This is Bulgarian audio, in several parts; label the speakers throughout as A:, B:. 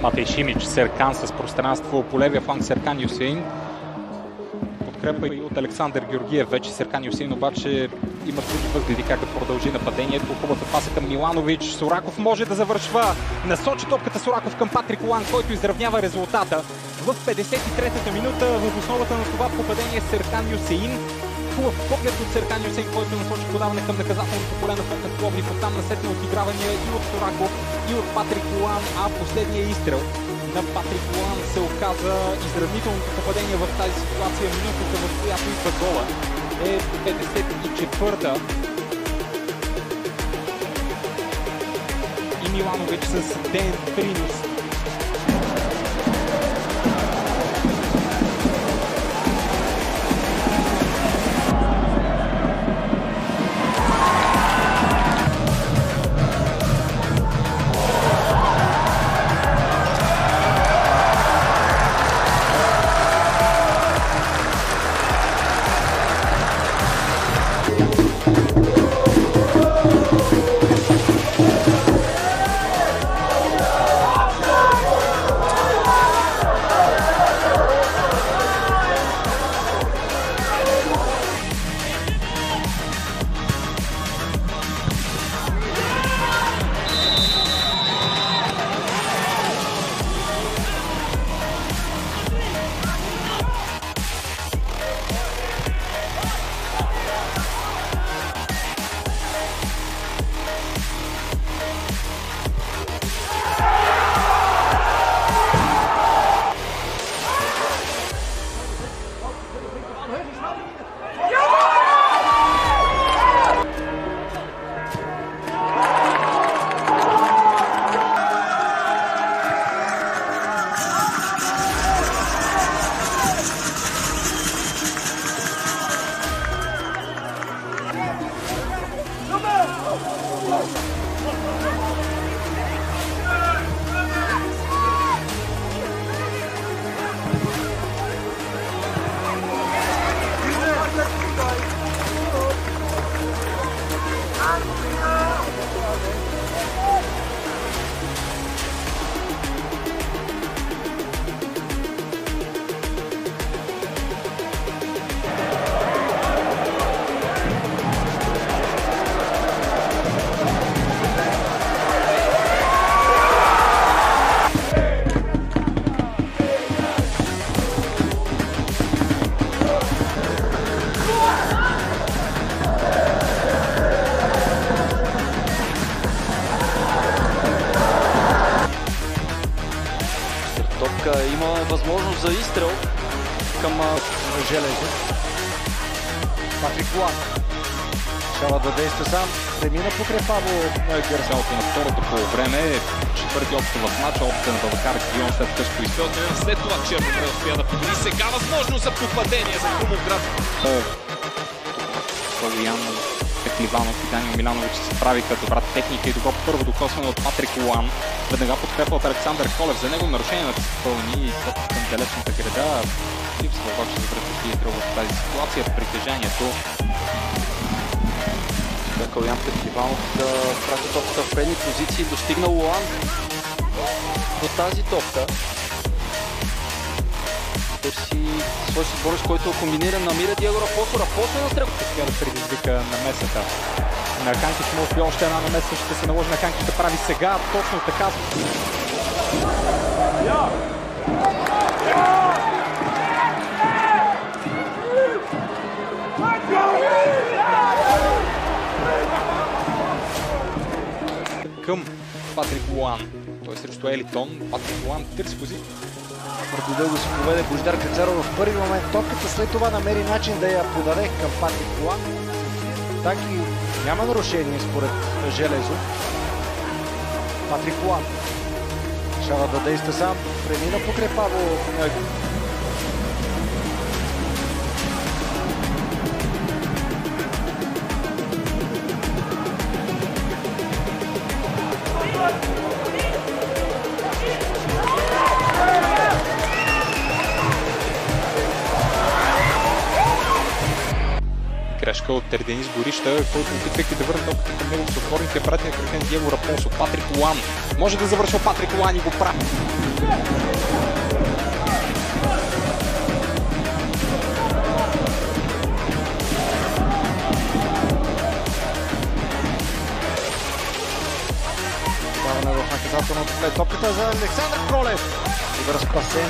A: Матей Шимич, Серкан с пространство по левия фланг, Серкан Юсеин. Подкрепа и от Александър Георгиев. Вече Серкан Юсеин обаче има други възгледи как да продължи нападението. Хубавата паса към Миланович. Сораков може да завършва. Насочи топката Сораков към Патрик Луан, който изравнява резултата. В 53-та минута в основата на това попадение Серкан Юсеин. Хубав поглед от Серкан Юсеин, който насочи подаване към наказателното поле на Фокнет Пловдив. Оттам насетне отигравания и от Сораков, и от Патрик Луан, а последния изстрел на Патрик Луан се оказа изравнителното попадение в тази ситуация. Минутата, в която идва гола, е 54-та. И Миланович с ден принос.
B: Има възможност за изстрел към Железо.
A: Патрик Луан трябва да действа сам. Премина покрай Павло Герзалто на второто полувреме. Четвърти опит в матча, опита на Бабакар Кион след тежко изпълнение.
C: След това Черноморец успя да подели. Сега възможност за попадение за Крумовград.
A: Павлиян, Пекливанов и Даниил Миланович се справиха. Добра техника и добро първо докосване от Патрик Луан. Веднага подкрепа от Александър Колев. За него нарушение на изпълни и към далечната града. Липсва обаче за вратовки в тази ситуация. Притежанието.
B: Калян Пекливанов да прати топката в предни позиции. Достигна Луан до тази топка. Търси свой съборец, който е комбиниран, намира Диего Рапоso. Рапоso на стрелка.
A: Успя да предизвика намесата на Ханкич. Може би още една намеса ще се наложи на Ханкич да прави сега. Точно така. Към Патрик Луан. Той срещу Елитон. Патрик Луан търси позиция.
D: Преди дълго се поведе Божидар Кацаров в първи момент топката, след това намери начин да я подаде към Патрик Луан. Так и няма нарушение според Железо. Патрик Луан трябва да действа сам. Премина покрай Павло.
A: грешка от Денис Горища, който опитвайки да върне топката към него в отворните врати на кръга на Диего Рапонсо. Патрик Луан може да завършва. Патрик Луан и го прави.
D: Даване в наказателното поле. Топката за Александър Кролев. Добър спасен.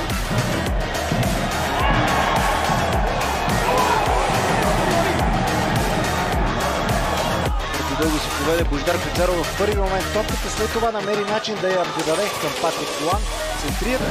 D: Дълго се поведе Божидар Кацаров в първи момент топката, след това намери начин да я подаде към Патрик Луан. Центрира.